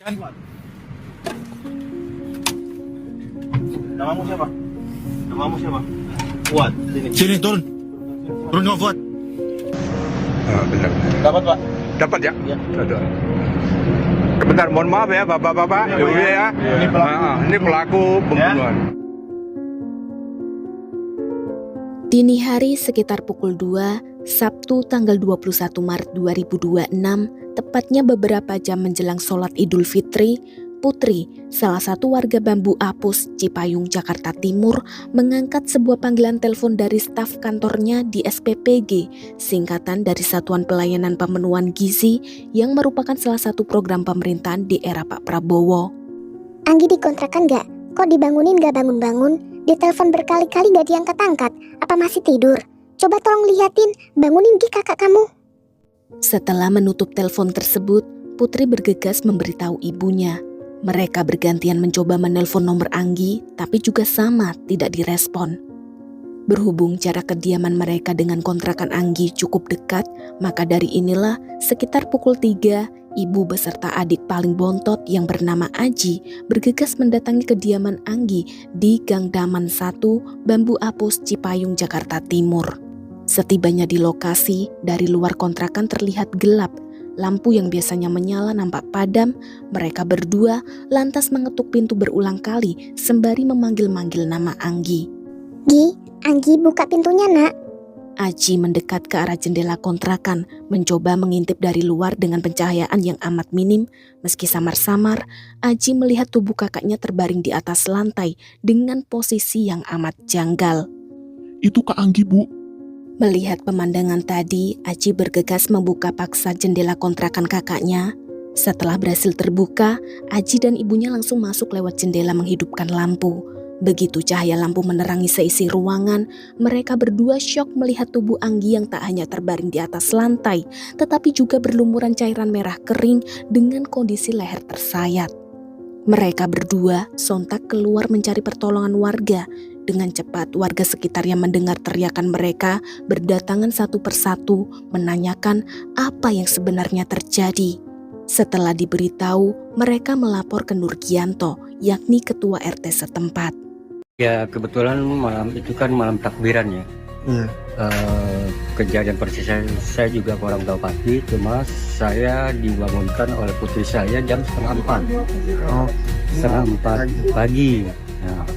Kan? Namamu siapa? Namamu siapa? Fuad. Sini turun. Turun kamu Fuad. Benar. Dapat Pak? Dapat ya? Iya. Ada. Sebentar, mohon maaf ya bapak-bapak, Iya, ibu Pak, ya. Ini pelaku. Ini pelaku pembunuhan. Dini hari sekitar pukul 2, Sabtu tanggal 21 Maret 2026, tepatnya beberapa jam menjelang sholat Idul Fitri, Putri, salah satu warga Bambu Apus, Cipayung, Jakarta Timur, mengangkat sebuah panggilan telepon dari staf kantornya di SPPG, singkatan dari Satuan Pelayanan Pemenuhan Gizi, yang merupakan salah satu program pemerintahan di era Pak Prabowo. Anggi dikontrakan gak? Kok dibangunin gak bangun-bangun? Ditelepon berkali-kali gak diangkat-angkat? Apa masih tidur? Coba tolong liatin, bangunin Gi kakak kamu. Setelah menutup telepon tersebut, Putri bergegas memberitahu ibunya. Mereka bergantian mencoba menelpon nomor Anggi, tapi juga sama tidak direspon. Berhubung jarak kediaman mereka dengan kontrakan Anggi cukup dekat, maka dari inilah sekitar pukul 3, ibu beserta adik paling bontot yang bernama Aji bergegas mendatangi kediaman Anggi di Gang Daman 1, Bambu Apus, Cipayung, Jakarta Timur. Setibanya di lokasi, dari luar kontrakan terlihat gelap. Lampu yang biasanya menyala nampak padam. Mereka berdua lantas mengetuk pintu berulang kali sembari memanggil-manggil nama Anggi. Gi, Anggi buka pintunya nak. Aji mendekat ke arah jendela kontrakan, mencoba mengintip dari luar dengan pencahayaan yang amat minim. Meski samar-samar, Aji melihat tubuh kakaknya terbaring di atas lantai dengan posisi yang amat janggal. Itu Kak Anggi, Bu. Melihat pemandangan tadi, Aji bergegas membuka paksa jendela kontrakan kakaknya. Setelah berhasil terbuka, Aji dan ibunya langsung masuk lewat jendela menghidupkan lampu. Begitu cahaya lampu menerangi seisi ruangan, mereka berdua syok melihat tubuh Anggi yang tak hanya terbaring di atas lantai, tetapi juga berlumuran cairan merah kering dengan kondisi leher tersayat. Mereka berdua sontak keluar mencari pertolongan warga. Dengan cepat warga sekitar yang mendengar teriakan mereka berdatangan satu persatu menanyakan apa yang sebenarnya terjadi. Setelah diberitahu, mereka melapor ke Nurgianto, yakni ketua RT setempat. Ya kebetulan malam itu kan malam takbiran ya. Kejadian persis saya juga kurang tahu pasti, cuma saya dibangunkan oleh putri saya jam 3:30. Setengah 4 pagi. Nah,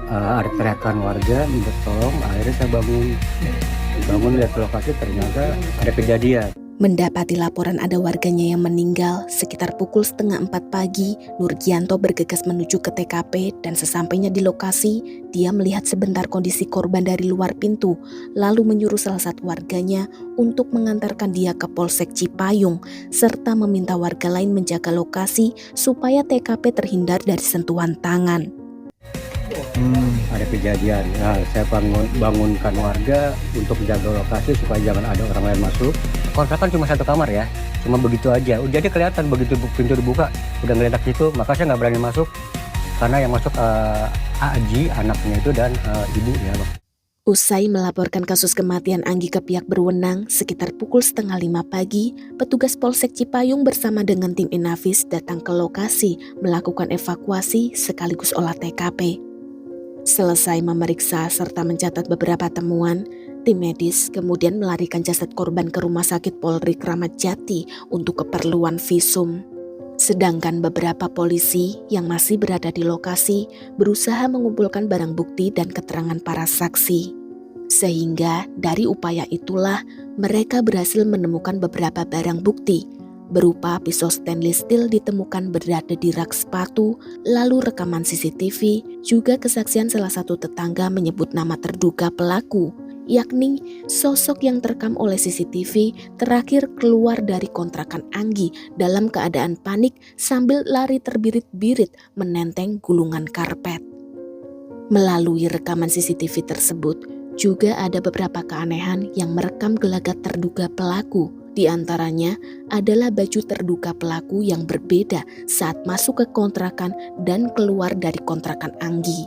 ada teriakan warga minta tolong, akhirnya saya bangun lihat ke lokasi, ternyata ada kejadian. Mendapati laporan ada warganya yang meninggal, sekitar pukul 3:30 pagi, Nurgianto bergegas menuju ke TKP dan sesampainya di lokasi, dia melihat sebentar kondisi korban dari luar pintu, lalu menyuruh salah satu warganya untuk mengantarkan dia ke Polsek Cipayung, serta meminta warga lain menjaga lokasi supaya TKP terhindar dari sentuhan tangan. Ada kejadian, nah, saya bangunkan warga untuk menjaga lokasi supaya jangan ada orang lain masuk. Kontrakan cuma satu kamar ya, cuma begitu aja. Jadi kelihatan begitu pintu dibuka udah ngeledak situ, maka saya nggak berani masuk karena yang masuk Aji anaknya itu dan ibunya. Usai melaporkan kasus kematian Anggi ke pihak berwenang, sekitar pukul 4:30 pagi, petugas Polsek Cipayung bersama dengan tim Inafis datang ke lokasi melakukan evakuasi sekaligus olah TKP. Selesai memeriksa serta mencatat beberapa temuan, tim medis kemudian melarikan jasad korban ke Rumah Sakit Polri Kramat Jati untuk keperluan visum. Sedangkan beberapa polisi yang masih berada di lokasi berusaha mengumpulkan barang bukti dan keterangan para saksi. Sehingga dari upaya itulah mereka berhasil menemukan beberapa barang bukti, berupa pisau stainless steel ditemukan berada di rak sepatu, lalu rekaman CCTV, juga kesaksian salah satu tetangga menyebut nama terduga pelaku, yakni sosok yang terekam oleh CCTV terakhir keluar dari kontrakan Anggi dalam keadaan panik sambil lari terbirit-birit menenteng gulungan karpet. Melalui rekaman CCTV tersebut, juga ada beberapa keanehan yang merekam gelagat terduga pelaku. Di antaranya adalah baju terduga pelaku yang berbeda saat masuk ke kontrakan dan keluar dari kontrakan Anggi.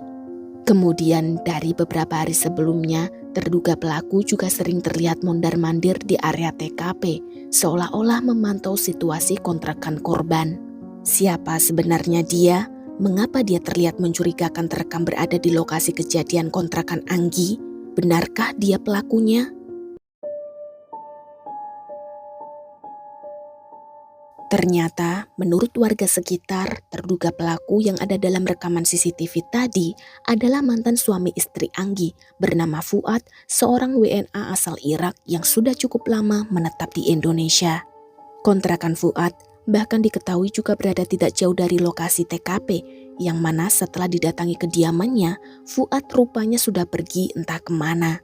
Kemudian dari beberapa hari sebelumnya, terduga pelaku juga sering terlihat mondar-mandir di area TKP, seolah-olah memantau situasi kontrakan korban. Siapa sebenarnya dia? Mengapa dia terlihat mencurigakan terekam berada di lokasi kejadian kontrakan Anggi? Benarkah dia pelakunya? Ternyata, menurut warga sekitar, terduga pelaku yang ada dalam rekaman CCTV tadi adalah mantan suami istri Anggi bernama Fuad, seorang WNA asal Irak yang sudah cukup lama menetap di Indonesia. Kontrakan Fuad bahkan diketahui juga berada tidak jauh dari lokasi TKP, yang mana setelah didatangi kediamannya, Fuad rupanya sudah pergi entah kemana.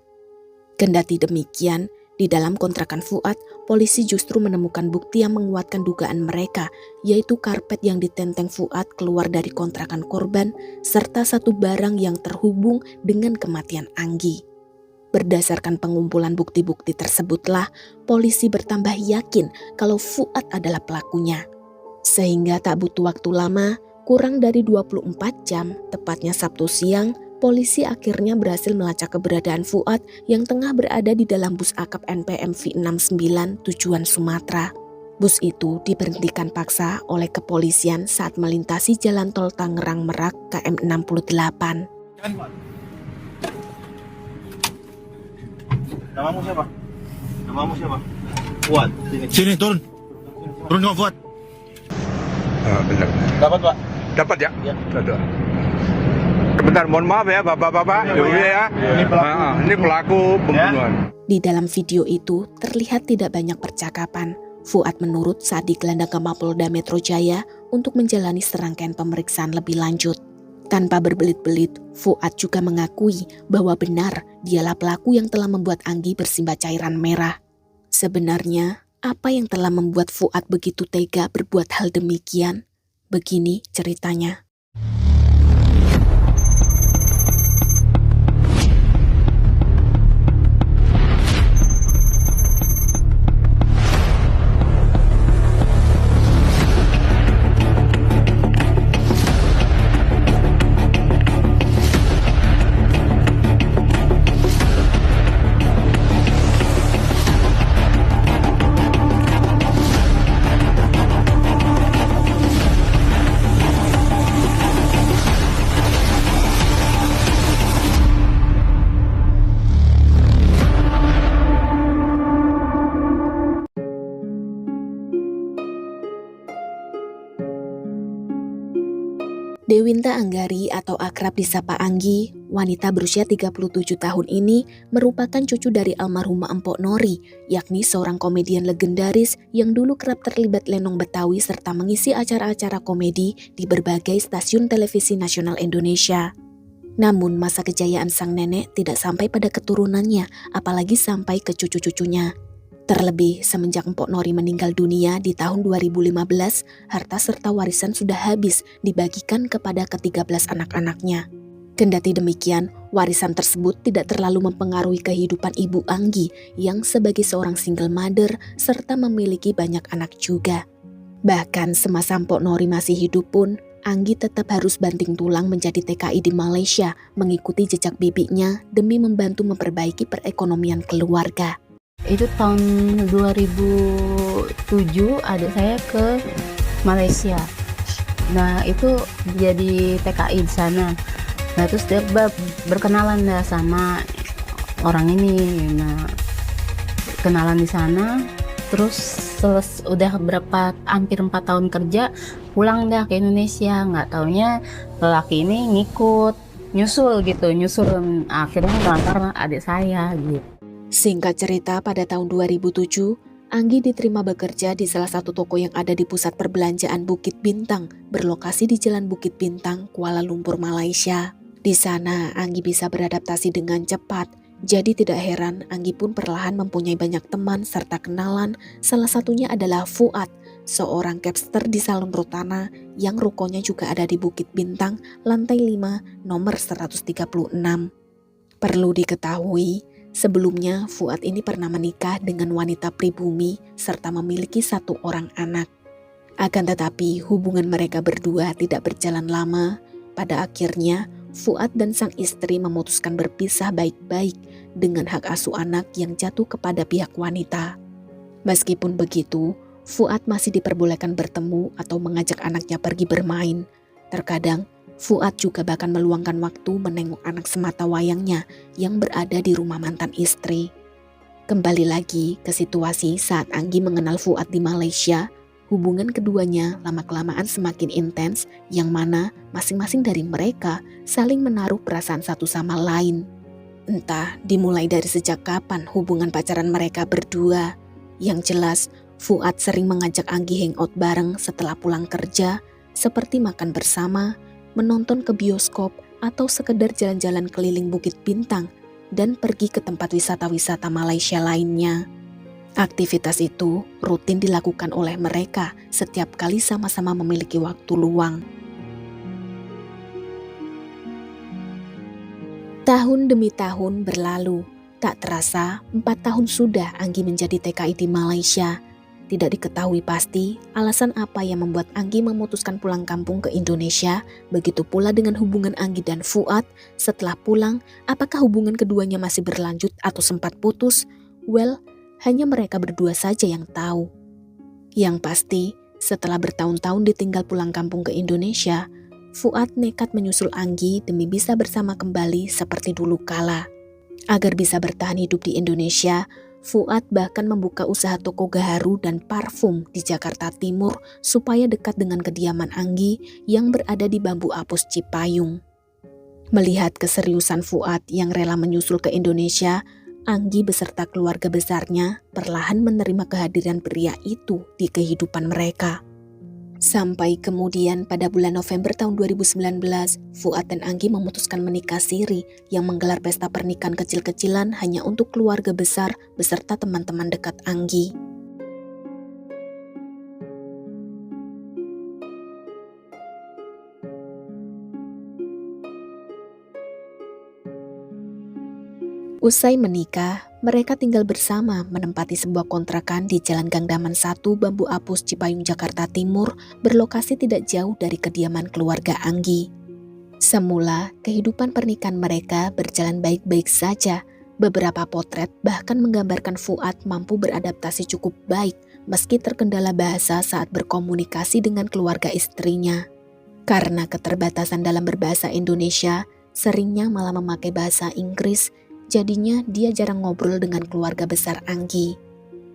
Kendati demikian, di dalam kontrakan Fuad, polisi justru menemukan bukti yang menguatkan dugaan mereka, yaitu karpet yang ditenteng Fuad keluar dari kontrakan korban, serta satu barang yang terhubung dengan kematian Anggi. Berdasarkan pengumpulan bukti-bukti tersebutlah, polisi bertambah yakin kalau Fuad adalah pelakunya. Sehingga tak butuh waktu lama, kurang dari 24 jam, tepatnya Sabtu siang, polisi akhirnya berhasil melacak keberadaan Fuad yang tengah berada di dalam bus akap NPM V69 tujuan Sumatera. Bus itu diberhentikan paksa oleh kepolisian saat melintasi jalan tol Tangerang Merak KM 68. Namamu siapa? Namamu siapa? Fuad. Sini turun. Turun kamu Fuad. Benar. Dapat Pak? Dapat ya? Ya. Dapat. Sebentar, mohon maaf ya bapak-bapak. Ini pelaku pembunuhan. Di dalam video itu terlihat tidak banyak percakapan. Fuad menurut saat digelandang ke Mapolda Metro Jaya untuk menjalani serangkaian pemeriksaan lebih lanjut. Tanpa berbelit-belit, Fuad juga mengakui bahwa benar dialah pelaku yang telah membuat Anggi bersimbah cairan merah. Sebenarnya, apa yang telah membuat Fuad begitu tega berbuat hal demikian? Begini ceritanya. Dewinta Anggari atau akrab disapa Anggi, wanita berusia 37 tahun ini merupakan cucu dari almarhumah Empok Nori, yakni seorang komedian legendaris yang dulu kerap terlibat lenong Betawi serta mengisi acara-acara komedi di berbagai stasiun televisi nasional Indonesia. Namun masa kejayaan sang nenek tidak sampai pada keturunannya, apalagi sampai ke cucu-cucunya. Terlebih semenjak Empok Nori meninggal dunia di tahun 2015, harta serta warisan sudah habis dibagikan kepada ke-13 anak-anaknya. Kendati demikian, warisan tersebut tidak terlalu mempengaruhi kehidupan Ibu Anggi yang sebagai seorang single mother serta memiliki banyak anak juga. Bahkan semasa Empok Nori masih hidup pun, Anggi tetap harus banting tulang menjadi TKI di Malaysia, mengikuti jejak bibinya demi membantu memperbaiki perekonomian keluarga. Itu tahun 2007 adik saya ke Malaysia. Nah itu jadi TKI di sana. Nah terus dia berkenalan dah sama orang ini. Nah kenalan di sana. Terus udah hampir 4 tahun kerja, pulang dah ke Indonesia. Nggak taunya lelaki ini nyusul akhirnya ngelamar adik saya gitu. Singkat cerita, pada tahun 2007, Anggi diterima bekerja di salah satu toko yang ada di pusat perbelanjaan Bukit Bintang, berlokasi di Jalan Bukit Bintang, Kuala Lumpur, Malaysia. Di sana, Anggi bisa beradaptasi dengan cepat. Jadi tidak heran, Anggi pun perlahan mempunyai banyak teman serta kenalan, salah satunya adalah Fuad, seorang capster di Salon Rotana yang rukonya juga ada di Bukit Bintang, lantai 5, nomor 136. Perlu diketahui, sebelumnya Fuad ini pernah menikah dengan wanita pribumi serta memiliki 1 orang anak. Akan tetapi hubungan mereka berdua tidak berjalan lama. Pada akhirnya Fuad dan sang istri memutuskan berpisah baik-baik dengan hak asuh anak yang jatuh kepada pihak wanita. Meskipun begitu, Fuad masih diperbolehkan bertemu atau mengajak anaknya pergi bermain. Terkadang, Fuad juga bahkan meluangkan waktu menengok anak semata wayangnya yang berada di rumah mantan istri. Kembali lagi ke situasi saat Anggi mengenal Fuad di Malaysia, hubungan keduanya lama-kelamaan semakin intens, yang mana masing-masing dari mereka saling menaruh perasaan satu sama lain. Entah dimulai dari sejak kapan hubungan pacaran mereka berdua. Yang jelas, Fuad sering mengajak Anggi hangout bareng setelah pulang kerja, seperti makan bersama, menonton ke bioskop, atau sekedar jalan-jalan keliling Bukit Bintang dan pergi ke tempat wisata-wisata Malaysia lainnya. Aktivitas itu rutin dilakukan oleh mereka setiap kali sama-sama memiliki waktu luang. Tahun demi tahun berlalu, tak terasa 4 tahun sudah Anggi menjadi TKI di Malaysia. Tidak diketahui pasti alasan apa yang membuat Anggi memutuskan pulang kampung ke Indonesia. Begitu pula dengan hubungan Anggi dan Fuad. Setelah pulang, apakah hubungan keduanya masih berlanjut atau sempat putus? Well, hanya mereka berdua saja yang tahu. Yang pasti, setelah bertahun-tahun ditinggal pulang kampung ke Indonesia, Fuad nekat menyusul Anggi demi bisa bersama kembali seperti dulu kala. Agar bisa bertahan hidup di Indonesia, Fuad bahkan membuka usaha toko gaharu dan parfum di Jakarta Timur supaya dekat dengan kediaman Anggi yang berada di Bambu Apus Cipayung. Melihat keseriusan Fuad yang rela menyusul ke Indonesia, Anggi beserta keluarga besarnya perlahan menerima kehadiran pria itu di kehidupan mereka. Sampai kemudian pada bulan November tahun 2019, Fuad dan Anggi memutuskan menikah siri yang menggelar pesta pernikahan kecil-kecilan hanya untuk keluarga besar beserta teman-teman dekat Anggi. Usai menikah, mereka tinggal bersama menempati sebuah kontrakan di Jalan Gangdaman 1 Bambu Apus Cipayung Jakarta Timur, berlokasi tidak jauh dari kediaman keluarga Anggi. Semula, kehidupan pernikahan mereka berjalan baik-baik saja. Beberapa potret bahkan menggambarkan Fuad mampu beradaptasi cukup baik meski terkendala bahasa saat berkomunikasi dengan keluarga istrinya. Karena keterbatasan dalam berbahasa Indonesia, seringnya malah memakai bahasa Inggris. Jadinya dia jarang ngobrol dengan keluarga besar Anggi.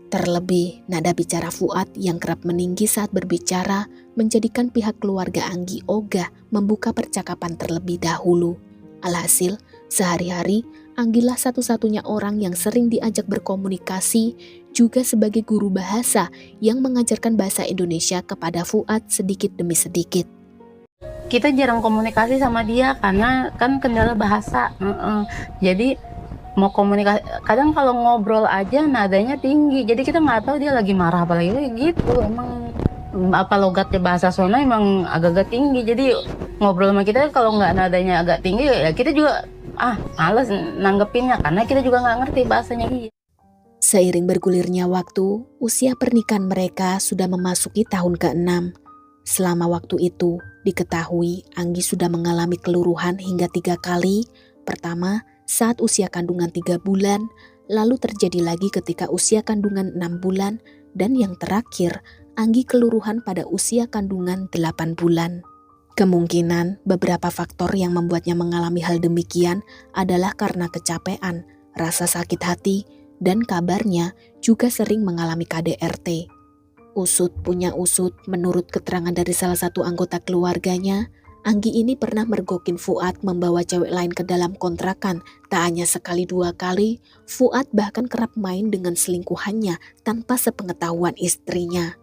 Terlebih, nada bicara Fuad yang kerap meninggi saat berbicara menjadikan pihak keluarga Anggi ogah membuka percakapan terlebih dahulu. Alhasil, sehari-hari Anggilah satu-satunya orang yang sering diajak berkomunikasi, juga sebagai guru bahasa yang mengajarkan bahasa Indonesia kepada Fuad sedikit demi sedikit. Kita jarang komunikasi sama dia karena kan kendala bahasa. Jadi mau komunikasi, kadang kalau ngobrol aja nadanya tinggi, jadi kita nggak tahu dia lagi marah apa lagi gitu. Emang apa logatnya bahasa Sunda emang agak-agak tinggi, jadi ngobrol sama kita kalau nggak nadanya agak tinggi ya kita juga males nanggepinnya karena kita juga nggak ngerti bahasanya dia. Seiring bergulirnya waktu, usia pernikahan mereka sudah memasuki tahun ke-6. Selama waktu itu, diketahui Anggi sudah mengalami keluruhan hingga 3 kali. Pertama, saat usia kandungan 3 bulan, lalu terjadi lagi ketika usia kandungan 6 bulan, dan yang terakhir, Anggi keluruhan pada usia kandungan 8 bulan. Kemungkinan beberapa faktor yang membuatnya mengalami hal demikian adalah karena kecapean, rasa sakit hati, dan kabarnya juga sering mengalami KDRT. Usut punya usut, menurut keterangan dari salah satu anggota keluarganya, Anggi ini pernah mergokin Fuad membawa cewek lain ke dalam kontrakan. Tak hanya sekali 2 kali, Fuad bahkan kerap main dengan selingkuhannya tanpa sepengetahuan istrinya.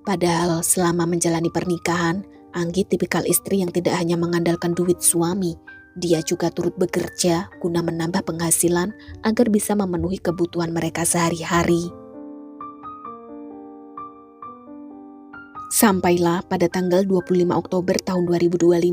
Padahal selama menjalani pernikahan, Anggi tipikal istri yang tidak hanya mengandalkan duit suami. Dia juga turut bekerja guna menambah penghasilan agar bisa memenuhi kebutuhan mereka sehari-hari. Sampailah pada tanggal 25 Oktober tahun 2025,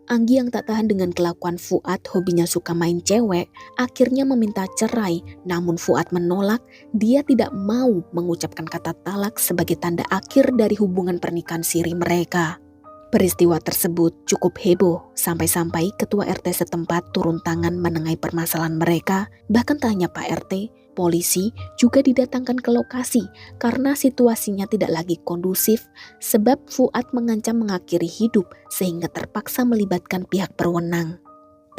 Anggi yang tak tahan dengan kelakuan Fuad, hobinya suka main cewek, akhirnya meminta cerai. Namun Fuad menolak, dia tidak mau mengucapkan kata talak sebagai tanda akhir dari hubungan pernikahan siri mereka. Peristiwa tersebut cukup heboh, sampai-sampai ketua RT setempat turun tangan menengahi permasalahan mereka. Bahkan tak hanya Pak RT, Polisi juga didatangkan ke lokasi karena situasinya tidak lagi kondusif sebab Fuad mengancam mengakhiri hidup sehingga terpaksa melibatkan pihak berwenang.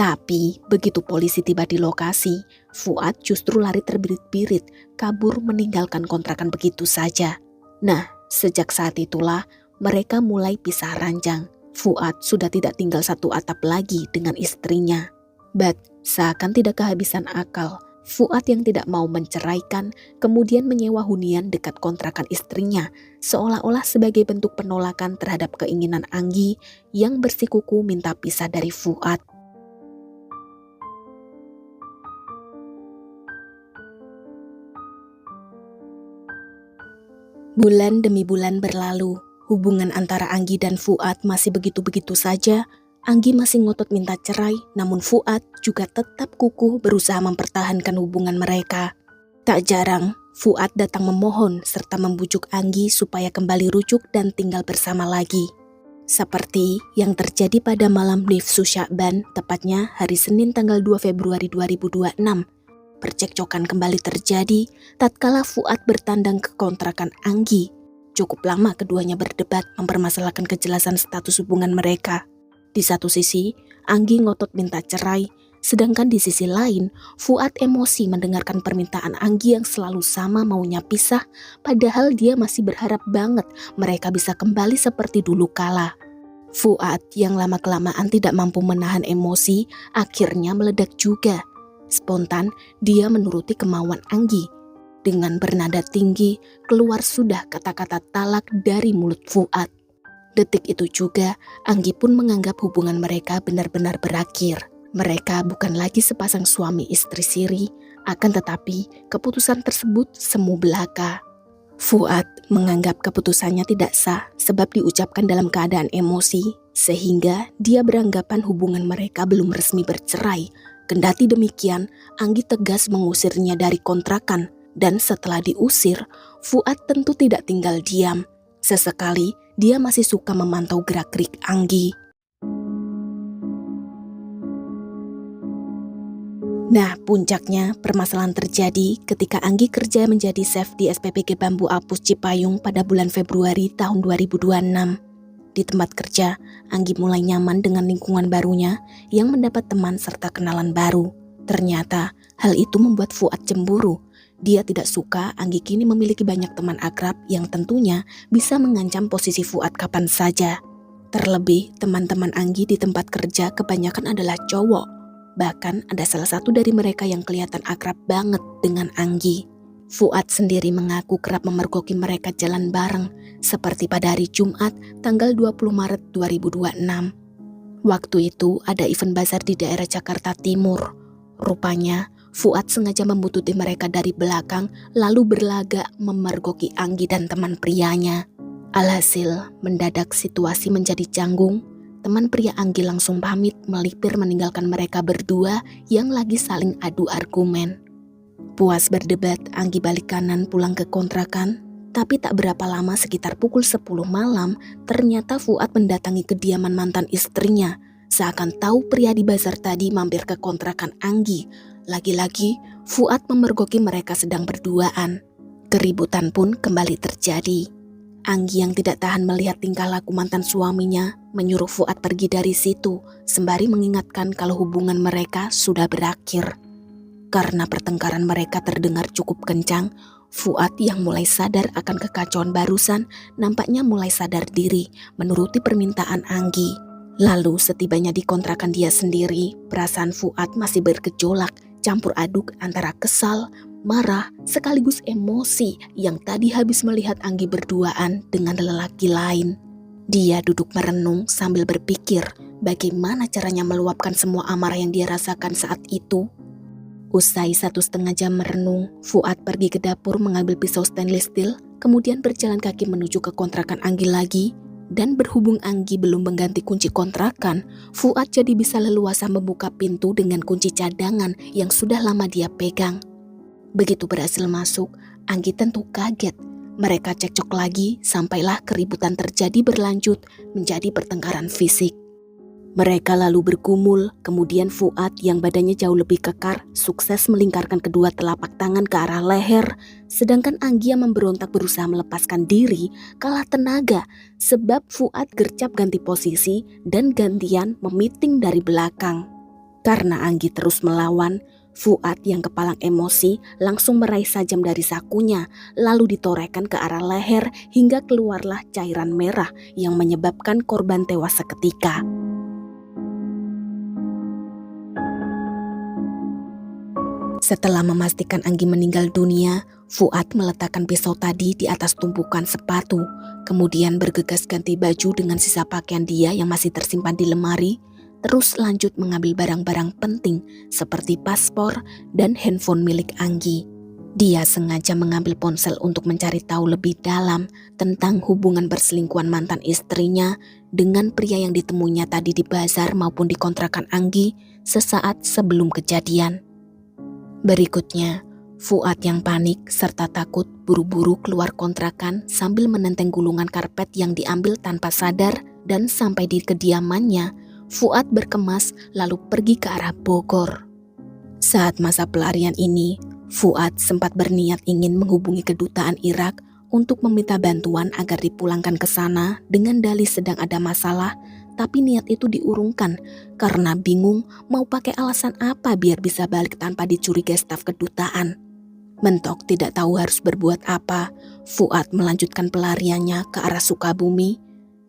Tapi begitu polisi tiba di lokasi, Fuad justru lari terbirit-birit, kabur meninggalkan kontrakan begitu saja. Nah, sejak saat itulah mereka mulai pisah ranjang. Fuad sudah tidak tinggal satu atap lagi dengan istrinya. But seakan tidak kehabisan akal, Fuad yang tidak mau menceraikan kemudian menyewa hunian dekat kontrakan istrinya seolah-olah sebagai bentuk penolakan terhadap keinginan Anggi yang bersikuku minta pisah dari Fuad. Bulan demi bulan berlalu, hubungan antara Anggi dan Fuad masih begitu-begitu saja. Anggi masih ngotot minta cerai, namun Fuad juga tetap kukuh berusaha mempertahankan hubungan mereka. Tak jarang, Fuad datang memohon serta membujuk Anggi supaya kembali rujuk dan tinggal bersama lagi. Seperti yang terjadi pada malam Nifsu Sya'ban, tepatnya hari Senin tanggal 2 Februari 2026. Percekcokan kembali terjadi tatkala Fuad bertandang ke kontrakan Anggi. Cukup lama keduanya berdebat mempermasalahkan kejelasan status hubungan mereka. Di satu sisi, Anggi ngotot minta cerai, sedangkan di sisi lain, Fuad emosi mendengarkan permintaan Anggi yang selalu sama maunya pisah, padahal dia masih berharap banget mereka bisa kembali seperti dulu kala. Fuad yang lama-kelamaan tidak mampu menahan emosi, akhirnya meledak juga. Spontan, dia menuruti kemauan Anggi. Dengan bernada tinggi, keluar sudah kata-kata talak dari mulut Fuad. Detik itu juga, Anggi pun menganggap hubungan mereka benar-benar berakhir. Mereka bukan lagi sepasang suami istri siri, akan tetapi keputusan tersebut semu belaka. Fuad menganggap keputusannya tidak sah sebab diucapkan dalam keadaan emosi, sehingga dia beranggapan hubungan mereka belum resmi bercerai. Kendati demikian, Anggi tegas mengusirnya dari kontrakan, dan setelah diusir, Fuad tentu tidak tinggal diam. Sesekali, dia masih suka memantau gerak-gerik Anggi. Nah, puncaknya permasalahan terjadi ketika Anggi kerja menjadi chef di SPPG Bambu Apus Cipayung pada bulan Februari tahun 2026. Di tempat kerja, Anggi mulai nyaman dengan lingkungan barunya yang mendapat teman serta kenalan baru. Ternyata, hal itu membuat Fuad cemburu. Dia tidak suka Anggi kini memiliki banyak teman akrab yang tentunya bisa mengancam posisi Fuad kapan saja. Terlebih, teman-teman Anggi di tempat kerja kebanyakan adalah cowok. Bahkan ada salah satu dari mereka yang kelihatan akrab banget dengan Anggi. Fuad sendiri mengaku kerap memergoki mereka jalan bareng, seperti pada hari Jumat tanggal 20 Maret 2026. Waktu itu ada event bazar di daerah Jakarta Timur. Rupanya, Fuad sengaja membututi mereka dari belakang lalu berlagak memergoki Anggi dan teman prianya. Alhasil, mendadak situasi menjadi canggung. Teman pria Anggi langsung pamit melipir meninggalkan mereka berdua yang lagi saling adu argumen. Puas berdebat, Anggi balik kanan pulang ke kontrakan. Tapi tak berapa lama, sekitar pukul 10 malam, ternyata Fuad mendatangi kediaman mantan istrinya. Seakan tahu pria di bazar tadi mampir ke kontrakan Anggi. Lagi-lagi, Fuad memergoki mereka sedang berduaan. Keributan pun kembali terjadi. Anggi yang tidak tahan melihat tingkah laku mantan suaminya menyuruh Fuad pergi dari situ, sembari mengingatkan kalau hubungan mereka sudah berakhir. Karena pertengkaran mereka terdengar cukup kencang, Fuad yang mulai sadar akan kekacauan barusan nampaknya mulai sadar diri menuruti permintaan Anggi. Lalu setibanya di kontrakan dia sendiri, perasaan Fuad masih bergejolak, campur aduk antara kesal, marah, sekaligus emosi yang tadi habis melihat Anggi berduaan dengan lelaki lain. Dia duduk merenung sambil berpikir bagaimana caranya meluapkan semua amarah yang dia rasakan saat itu. Usai 1,5 jam merenung, Fuad pergi ke dapur mengambil pisau stainless steel, kemudian berjalan kaki menuju ke kontrakan Anggi lagi. Dan berhubung Anggi belum mengganti kunci kontrakan, Fuad jadi bisa leluasa membuka pintu dengan kunci cadangan yang sudah lama dia pegang. Begitu berhasil masuk, Anggi tentu kaget. Mereka cekcok lagi sampailah keributan terjadi berlanjut menjadi pertengkaran fisik. Mereka lalu bergumul, kemudian Fuad yang badannya jauh lebih kekar sukses melingkarkan kedua telapak tangan ke arah leher, sedangkan Anggi yang memberontak berusaha melepaskan diri kalah tenaga sebab Fuad gercep ganti posisi dan gantian memiting dari belakang. Karena Anggi terus melawan, Fuad yang kepalang emosi langsung meraih sajam dari sakunya lalu ditorehkan ke arah leher hingga keluarlah cairan merah yang menyebabkan korban tewas seketika. Setelah memastikan Anggi meninggal dunia, Fuad meletakkan pisau tadi di atas tumpukan sepatu, kemudian bergegas ganti baju dengan sisa pakaian dia yang masih tersimpan di lemari, terus lanjut mengambil barang-barang penting seperti paspor dan handphone milik Anggi. Dia sengaja mengambil ponsel untuk mencari tahu lebih dalam tentang hubungan perselingkuhan mantan istrinya dengan pria yang ditemuinya tadi di bazar maupun di kontrakan Anggi sesaat sebelum kejadian. Berikutnya, Fuad yang panik serta takut buru-buru keluar kontrakan sambil menenteng gulungan karpet yang diambil tanpa sadar dan sampai di kediamannya, Fuad berkemas lalu pergi ke arah Bogor. Saat masa pelarian ini, Fuad sempat berniat ingin menghubungi kedutaan Irak untuk meminta bantuan agar dipulangkan ke sana dengan dalih sedang ada masalah, tapi niat itu diurungkan karena bingung mau pakai alasan apa biar bisa balik tanpa dicurigai staf kedutaan. Mentok tidak tahu harus berbuat apa, Fuad melanjutkan pelariannya ke arah Sukabumi.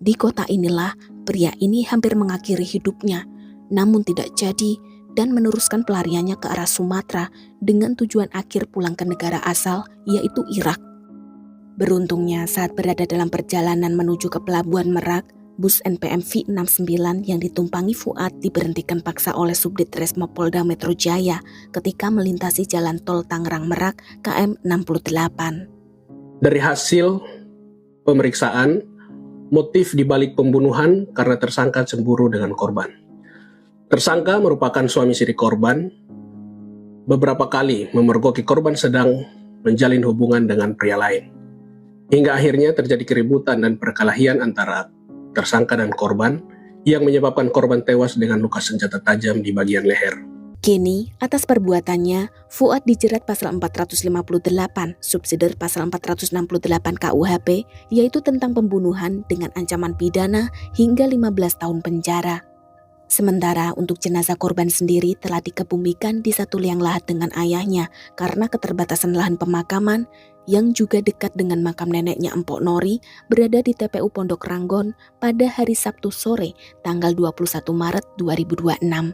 Di kota inilah pria ini hampir mengakhiri hidupnya, namun tidak jadi dan meneruskan pelariannya ke arah Sumatera dengan tujuan akhir pulang ke negara asal yaitu Irak. Beruntungnya saat berada dalam perjalanan menuju ke Pelabuhan Merak, bus NPM V69 yang ditumpangi Fuad diberhentikan paksa oleh Subditreskrim Polda Metro Jaya ketika melintasi jalan tol Tangerang Merak KM 68. Dari hasil pemeriksaan, motif dibalik pembunuhan karena tersangka cemburu dengan korban. Tersangka merupakan suami siri korban, beberapa kali memergoki korban sedang menjalin hubungan dengan pria lain. Hingga akhirnya terjadi keributan dan perkelahian antara tersangka dan korban yang menyebabkan korban tewas dengan luka senjata tajam di bagian leher. Kini, atas perbuatannya, Fuad dijerat pasal 458, subsidiar pasal 468 KUHP, yaitu tentang pembunuhan dengan ancaman pidana hingga 15 tahun penjara. Sementara untuk jenazah korban sendiri telah dikebumikan di satu liang lahat dengan ayahnya karena keterbatasan lahan pemakaman yang juga dekat dengan makam neneknya Empok Nori berada di TPU Pondok Ranggon pada hari Sabtu sore tanggal 21 Maret 2026.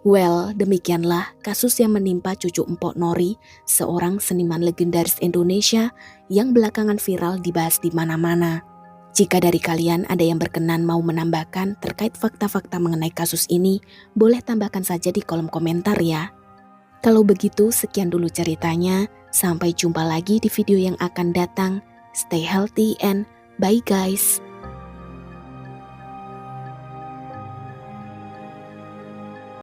Well, demikianlah kasus yang menimpa cucu Empok Nori, seorang seniman legendaris Indonesia yang belakangan viral dibahas di mana-mana. Jika dari kalian ada yang berkenan mau menambahkan terkait fakta-fakta mengenai kasus ini, boleh tambahkan saja di kolom komentar ya. Kalau begitu, sekian dulu ceritanya. Sampai jumpa lagi di video yang akan datang. Stay healthy and bye guys.